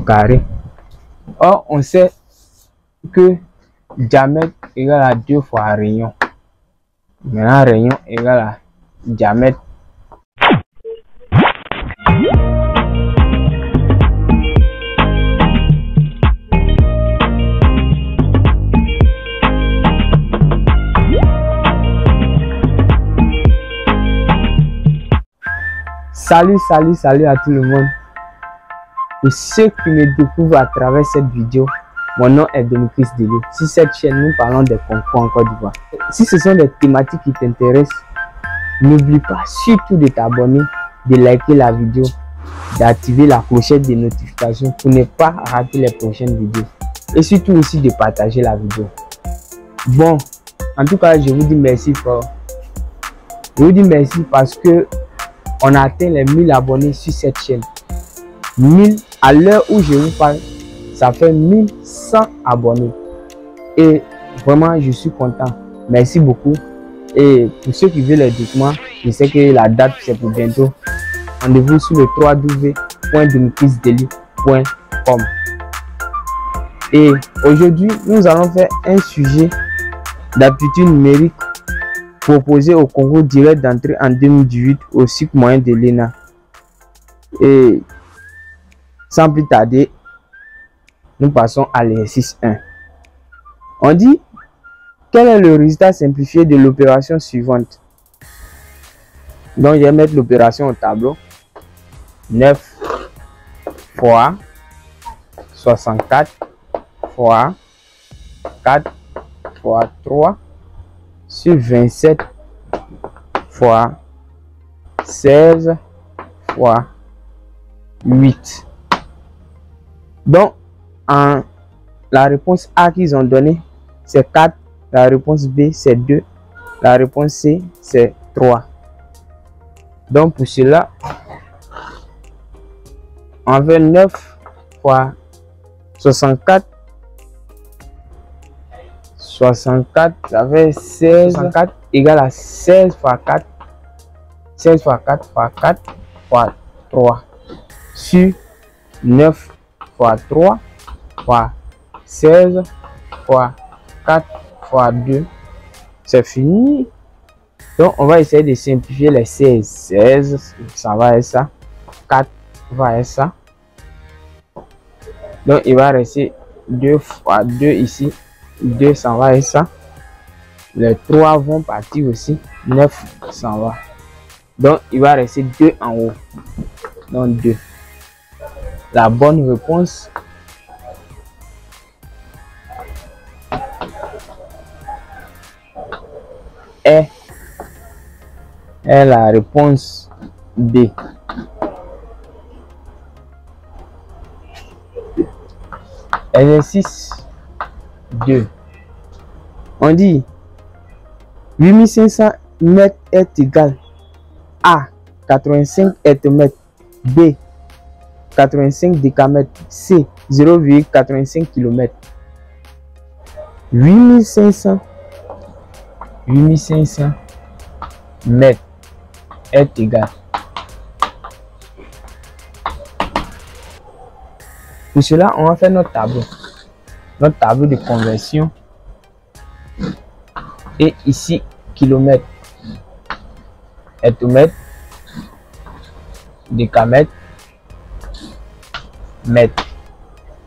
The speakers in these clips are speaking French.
carré. Or, on sait que diamètre égale à 2 fois rayon. Maintenant, rayon égale à diamètre. Salut à tout le monde. Pour ceux qui me découvrent à travers cette vidéo, mon nom est Demetris Dele. Sur cette chaîne, nous parlons des concours en Côte d'Ivoire. Si ce sont des thématiques qui t'intéressent, n'oublie pas surtout de t'abonner, de liker la vidéo, d'activer la clochette de notification pour ne pas rater les prochaines vidéos. Et surtout aussi de partager la vidéo. Bon, en tout cas, je vous dis merci fort. Je vous dis merci parce que on a atteint les 1000 abonnés sur cette chaîne. 1000, à l'heure où je vous parle, ça fait 1100 abonnés. Et vraiment, je suis content. Merci beaucoup. Et pour ceux qui veulent les documents, je sais que la date c'est pour bientôt. Rendez-vous sur le www.demetrisdele.com. Et aujourd'hui, nous allons faire un sujet d'aptitude numérique proposé au concours direct d'entrée en 2018 au cycle moyen de l'ENA. Et sans plus tarder, nous passons à l'exercice 1. On dit, quel est le résultat simplifié de l'opération suivante? Donc, je vais mettre l'opération au tableau. 9 fois 64 fois 4 fois 3 sur 27 fois 16 fois 8. Donc, la réponse A qu'ils ont donnée, c'est 4. La réponse B, c'est 2. La réponse C, c'est 3. Donc, pour cela, on fait 9 fois 64. 64, ça fait 16. 64 égale à 16 fois 4. 16 fois 4 fois 4 fois 3. Sur 9 fois 3 fois 16 fois 4 fois 2. C'est fini. Donc, on va essayer de simplifier les 16. 16, ça va être ça. 4 va être ça. Donc, il va rester 2 fois 2 ici. 2, ça va être ça. Les 3 vont partir aussi. 9, ça va. Donc, il va rester 2 en haut. Donc, 2. La bonne réponse est la réponse B. Exercice 2. On dit 8500 mètres est égal à 85 hectomètres, B 85 décamètres, C 0,85 km. 8500 mètres est égal. Pour cela, on va faire notre tableau de conversion. Et ici, kilomètre, hectomètre, décamètre, mètre.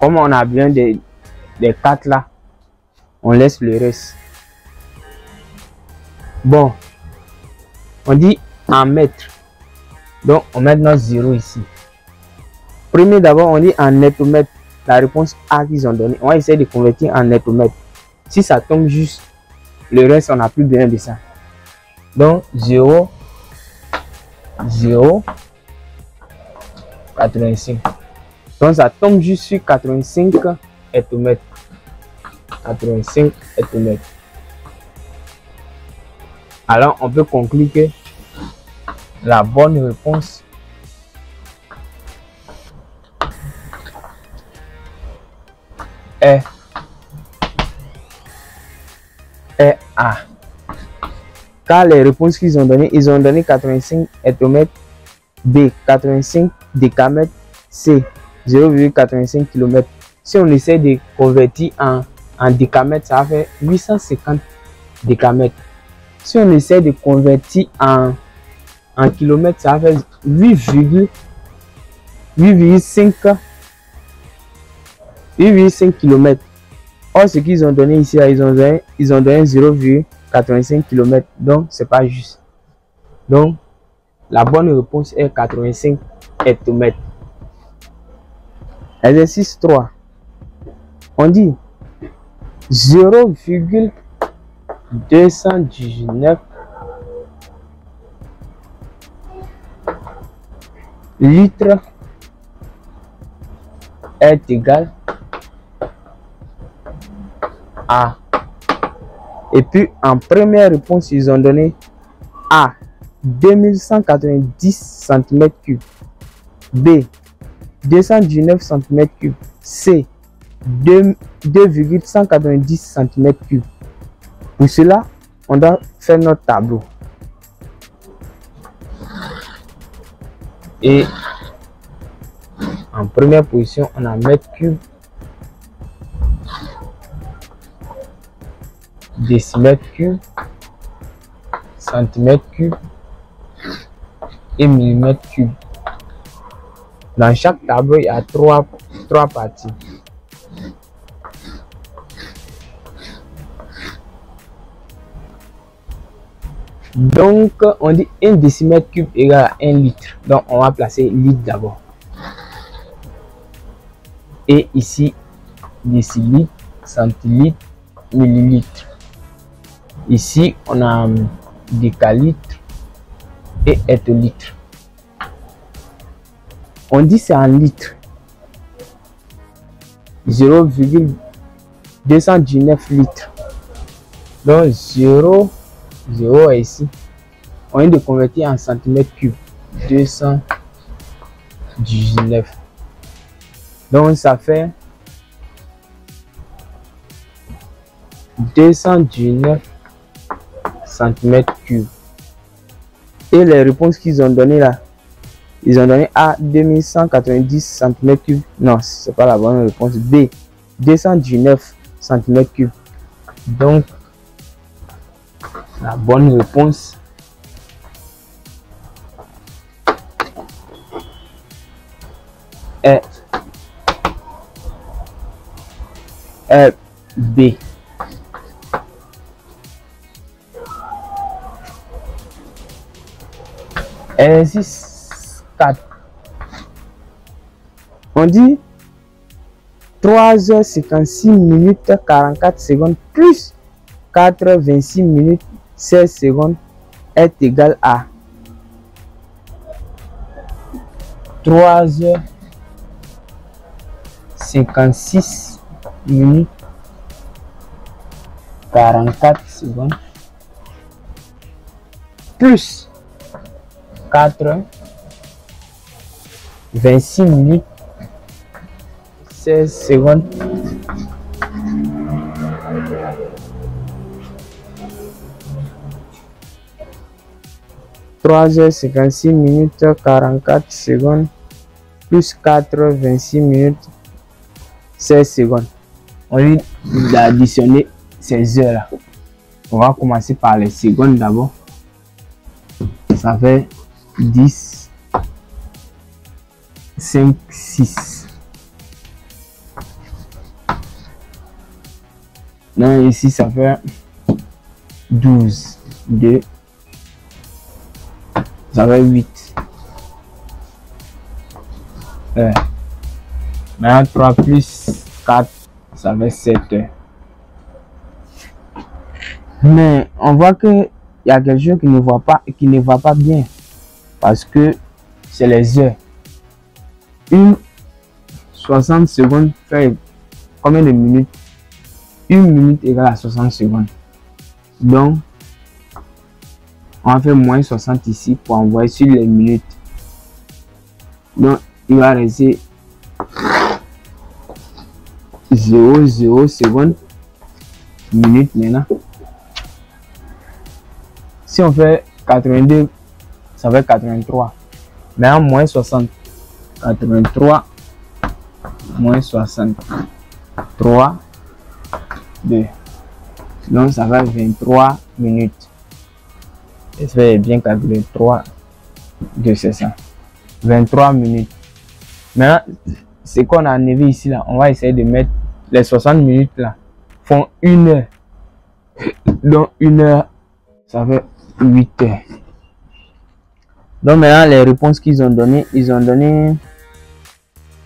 Comme on a besoin des 4 là, on laisse le reste. Bon, on dit en mètre. Donc, on met notre 0 ici. Premier d'abord, on dit en hectomètre. La réponse A qu'ils ont donné. On va essayer de convertir en hectomètre. Si ça tombe juste, le reste, on n'a plus besoin de ça. Donc, 0, 0, 85. Donc, ça tombe juste sur 85 hectomètres. 85 hectomètres. Alors, on peut conclure que la bonne réponse est A. Car les réponses qu'ils ont données, ils ont donné 85 hectomètres, B 85 décamètres, C 0,85 km. Si on essaie de convertir en décamètres, ça va faire 850 décamètres. Si on essaie de convertir en kilomètres, ça va faire 8,5 km. Or, ce qu'ils ont donné ici, ils ont donné 0,85 km. Donc, c'est pas juste. Donc, la bonne réponse est 85 hectomètres. Exercice 3. On dit 0,219 litres est égal à. Et puis en première réponse, ils ont donné A 2190 cm3, B 219 cm3, C 2,190 cm3. Pour cela, on doit faire notre tableau. Et en première position, on a mètre cube, décimètre cube, centimètre cube et millimètre cube. Dans chaque tableau, il y a trois parties. Donc, on dit 1 décimètre cube égale à 1 litre. Donc, on va placer litre d'abord. Et ici, décilitre, centilitre, millilitre. Ici, on a décalitre et hectolitre. On dit c'est en litres. 0,219 litres. Donc, 0 est ici. On vient de convertir en centimètres cubes. 219. Donc, ça fait 219 centimètres cubes. Et les réponses qu'ils ont données là, ils ont donné A 2190 cm3. Non, c'est pas la bonne réponse. B 219 cm3. Donc, la bonne réponse est B. Exercice 4. On dit 3h56 minutes 44 secondes plus 4h26 minutes 16 secondes est égal à 3h56 minutes 44 secondes plus 4h26 minutes 16 secondes minutes 44 secondes plus 4h26 minutes 16 secondes. On vient d'additionner ces heures là. On va commencer par les secondes d'abord. Ça fait 10, 5, 6. Non, ici ça fait 12, 2, ça fait 8. Maintenant 3 plus 4, ça fait 7 heures. Mais on voit que il y a quelque chose qui ne va pas bien parce que c'est les heures. Une 60 secondes fait combien de minutes? 1 minute égale à 60 secondes. Donc, on va faire moins 60 ici pour envoyer sur les minutes. Donc, il va rester 0 secondes minutes maintenant. Si on fait 82, ça fait 83. Maintenant, moins 60. 83 moins 63 2. Donc ça va 23 minutes. J'espère bien calculer 3 2 c'est ça. 23 minutes. Maintenant, ce qu'on a enlevé ici là, on va essayer de mettre les 60 minutes là font 1 heure. Donc 1 heure, ça fait 8 heures. Donc maintenant les réponses qu'ils ont donné, ils ont donné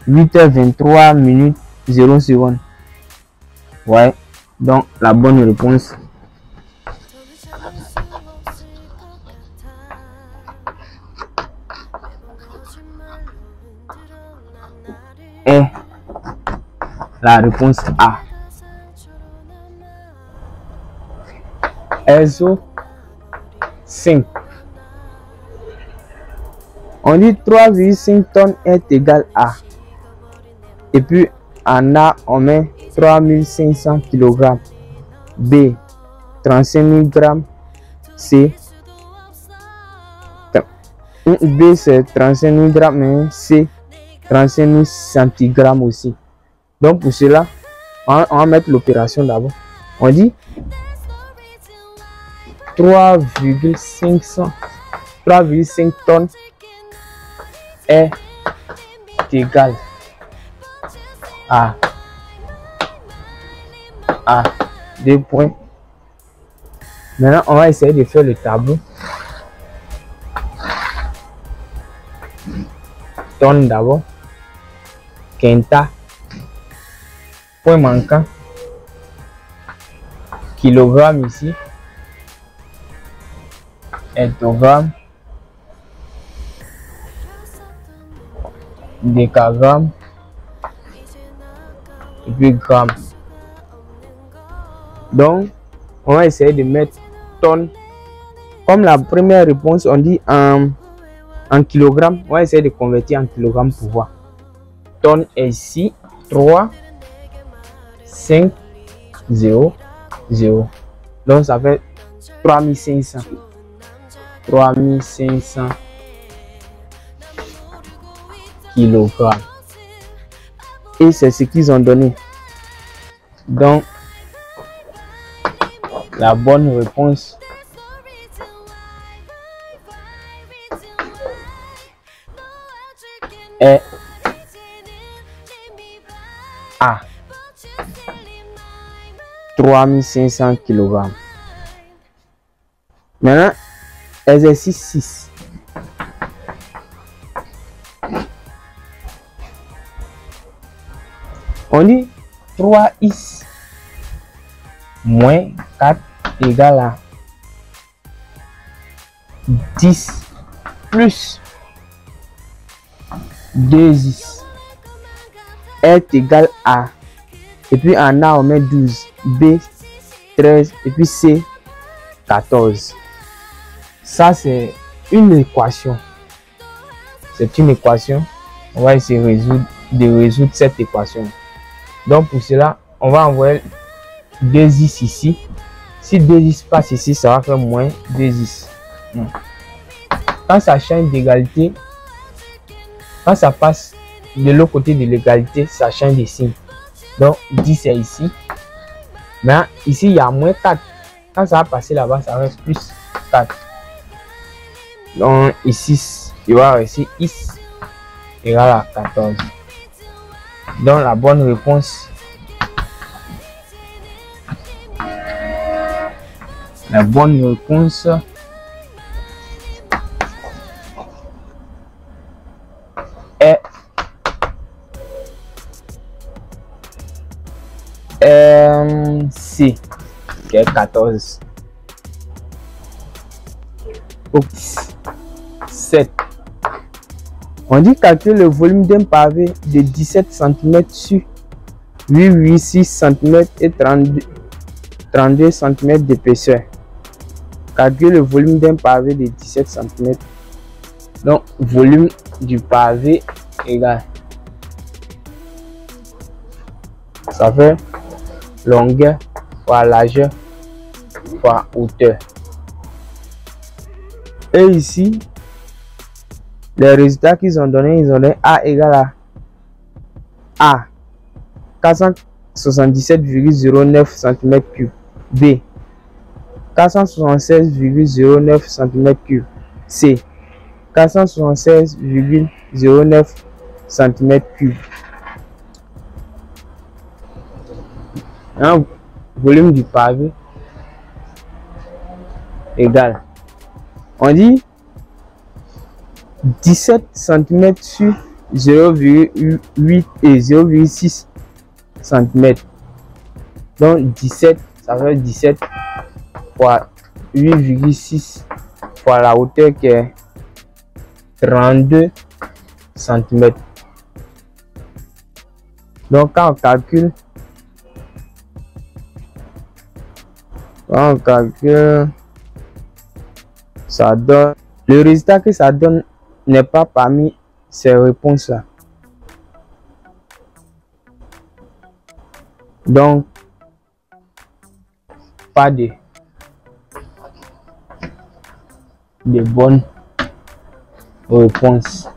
8h23 minutes 0 secondes. Ouais, donc la bonne réponse est la réponse A. ESO 5. On dit 3,5 tonnes est égal à. Et puis en A, on met 3500 kg. B, 35 000 grammes. C, B c'est 35 000 grammes, mais C, 35 000 centigrammes aussi. Donc pour cela, on va mettre l'opération d'abord. On dit 3,5 tonnes est égal à 2 points. Maintenant, on va essayer de faire le tableau. Tonne d'abord. Quinta. Point manquant. Kilogramme ici. Hectogramme. Décagramme. Et puis gramme. Donc, on va essayer de mettre tonnes. Comme la première réponse, on dit en kilogrammes. On va essayer de convertir en kilogrammes pour voir. Tonne est ici 3, 5, 0, 0. Donc, ça fait 3500. 3500 kilogrammes. Et c'est ce qu'ils ont donné. Donc, la bonne réponse est A. 3500 kg. Maintenant, exercice 6. On dit 3x moins 4 égale à 10 plus 2x est égal à, et puis en A on met 12, B 13 et puis C 14. Ça c'est une équation. C'est une équation. On va essayer de résoudre cette équation. Donc pour cela, on va envoyer 2x ici. Si 2x passe ici, ça va faire moins 2x. Quand ça change d'égalité, quand ça passe de l'autre côté de l'égalité, ça change de signe. Donc 10 est ici. Mais ici, il y a moins 4. Quand ça va passer là-bas, ça va faire plus 4. Donc ici, il va rester x égale à 14. Donc la bonne réponse, est C, qui est 14. 7. On dit calculer le volume d'un pavé de 17 cm sur 8,6 cm et 32 cm d'épaisseur. Calculer le volume d'un pavé de 17 cm. Donc, volume du pavé égale. Ça fait longueur fois largeur fois hauteur. Et ici, les résultats qu'ils ont donné, A égale à A 477,09 cm3. B. 476,09 cm3. C. 476,09 cm3. Un volume du pavé égal. On dit 17 cm sur 0,8 et 0,6 cm. Donc 17, ça fait 17 fois 8,6 fois la hauteur qui est 32 cm. Donc quand on calcule, ça donne, le résultat que ça donne n'est pas parmi ces réponses là. Donc pas de bonnes réponses.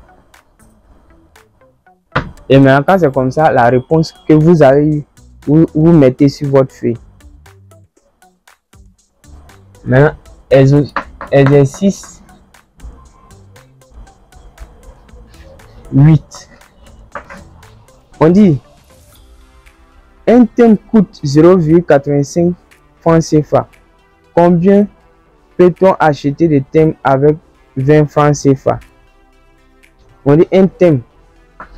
Et maintenant quand c'est comme ça, la réponse que vous avez eu, vous mettez sur votre feuille. Maintenant, exercice 8. On dit un thème coûte 0,85 francs CFA. Combien peut-on acheter des thèmes avec 20 francs CFA? On dit un thème.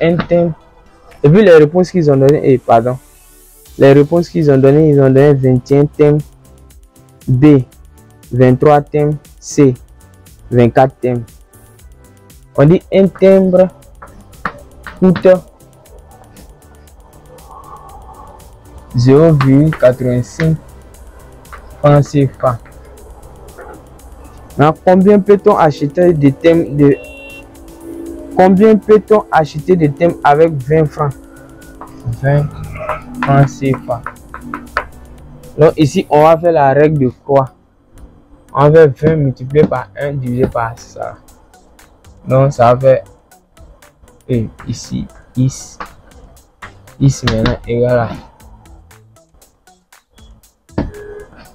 Et puis les réponses qu'ils ont données, les réponses qu'ils ont données, ils ont donné 21 thèmes. B. 23 thèmes. C. 24 thèmes. On dit un timbre coûte 0,85 francs CFA. Combien peut-on acheter des thèmes avec 20 francs? 20 francs CFA. Donc ici, on va faire la règle de croix. On va faire 20 multiplié par 1 divisé par ça. Donc ça va faire ici, maintenant égal à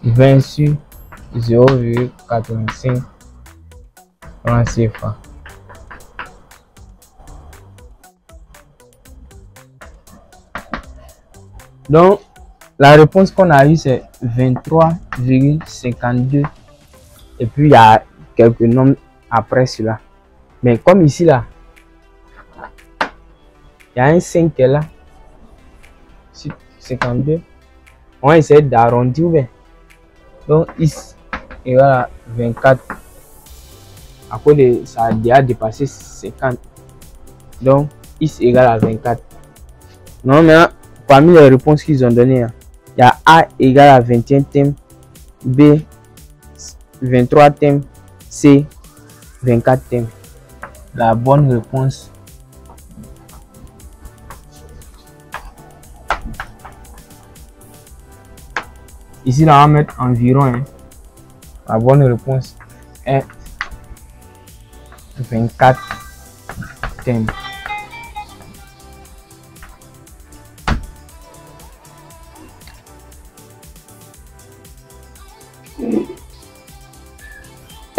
20 sur 0,85 francs CFA. Donc la réponse qu'on a eue c'est 23,52. Et puis il y a quelques nombres après cela. Mais comme ici là, il y a un 5 qui est là. 52. On va essayer d'arrondir. Donc ici, et voilà 24. À cause de ça a déjà dépassé 50. Donc ici égale à 24. Non, mais parmi les réponses qu'ils ont données, il y a A égale à 21 thèmes, B 23 thèmes, C 24 thèmes. La bonne réponse ici là on va mettre environ. La bonne réponse est 24 thèmes.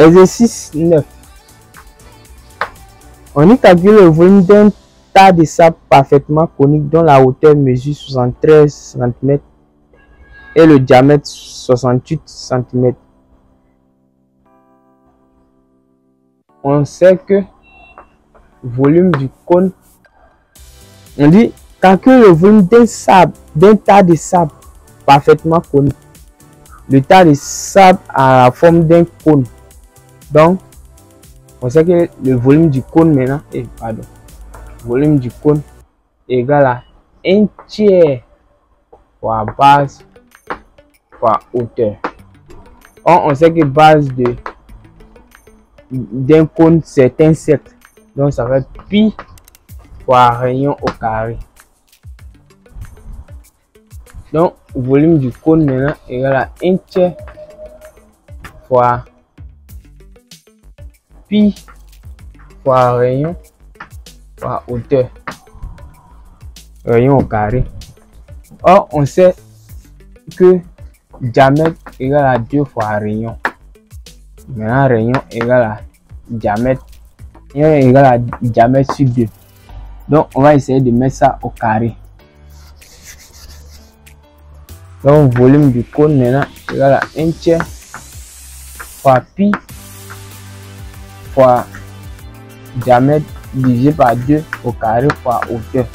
Exercice 9. On y calcule le volume d'un tas de sable parfaitement conique dont la hauteur mesure 73 cm et le diamètre 68 cm. On sait que volume du cône, on dit calcule le volume d'un tas de sable parfaitement conique. Le tas de sable a la forme d'un cône. Donc, on sait que le volume du cône maintenant, volume du cône est égal à 1 tiers fois base fois hauteur. Or, on sait que base d'un cône c'est un cercle. Donc, ça fait pi fois rayon au carré. Donc, volume du cône maintenant est égal à 1 tiers fois pi fois rayon fois hauteur, rayon au carré. Or, on sait que diamètre égale à 2 fois rayon. Maintenant, rayon égale à diamètre. Rayon égale à diamètre sur 2. Donc, on va essayer de mettre ça au carré. Donc, volume du cône maintenant égale à 1 tiers fois pi fois diamètre divisé par 2 au carré fois hauteur.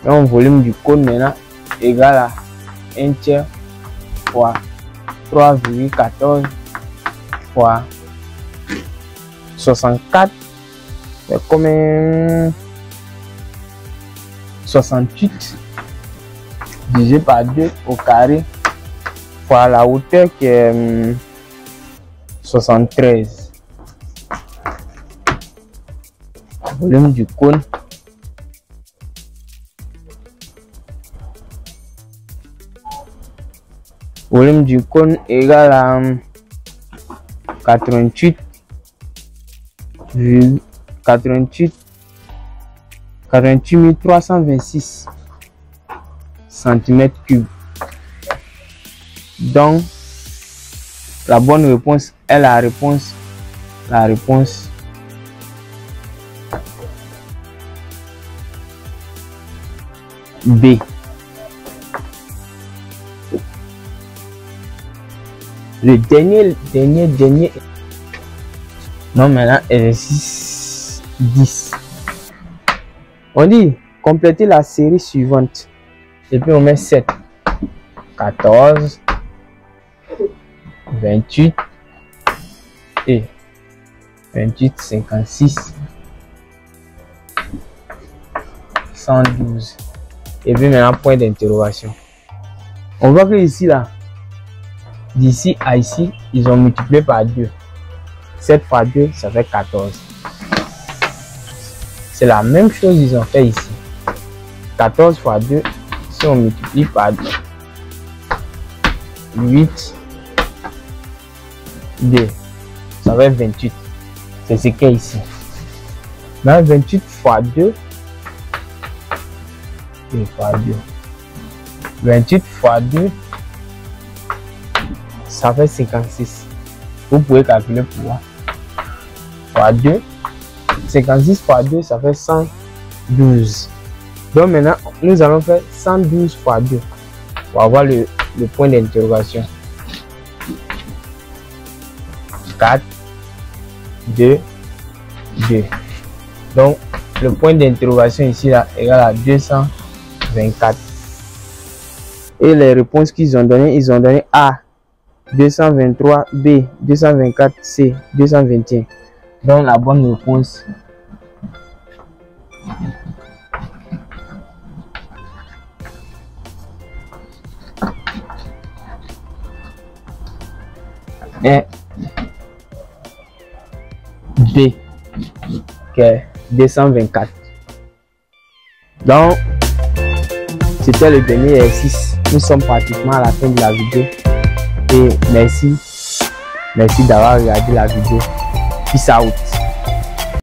Donc, volume du cône maintenant égale à 1 tiers fois 3,14 fois 64. C'est comme 68 divisé par 2 au carré fois la hauteur qui est 73. Volume du cône égale à 88 326 cm3. Donc la bonne réponse est la réponse B. Le dernier. Non, maintenant, exercice 10. On dit compléter la série suivante. Et puis on met 7, 14, 28 et 28, 56, 112. Et puis maintenant, point d'interrogation. On voit que ici, là, d'ici à ici, ils ont multiplié par 2. 7 fois 2, ça fait 14. C'est la même chose ils ont fait ici. 14 fois 2, si on multiplie par 2, 8, 2, ça fait 28. C'est ce qu'il y a ici. Dans 28 fois 2, 28 fois 2, ça fait 56. Vous pouvez calculer pour moi. Fois 2, 56 fois 2, ça fait 112. Donc maintenant, nous allons faire 112 fois 2 pour avoir le point d'interrogation. 4, 2, 2. Donc, le point d'interrogation ici là égale à 224. Et les réponses qu'ils ont données, ils ont donné A 223, B 224, C 221. Donc la bonne réponse est B, qui est 224. Donc c'était le dernier exercice. Nous sommes pratiquement à la fin de la vidéo. Et merci d'avoir regardé la vidéo. Peace out.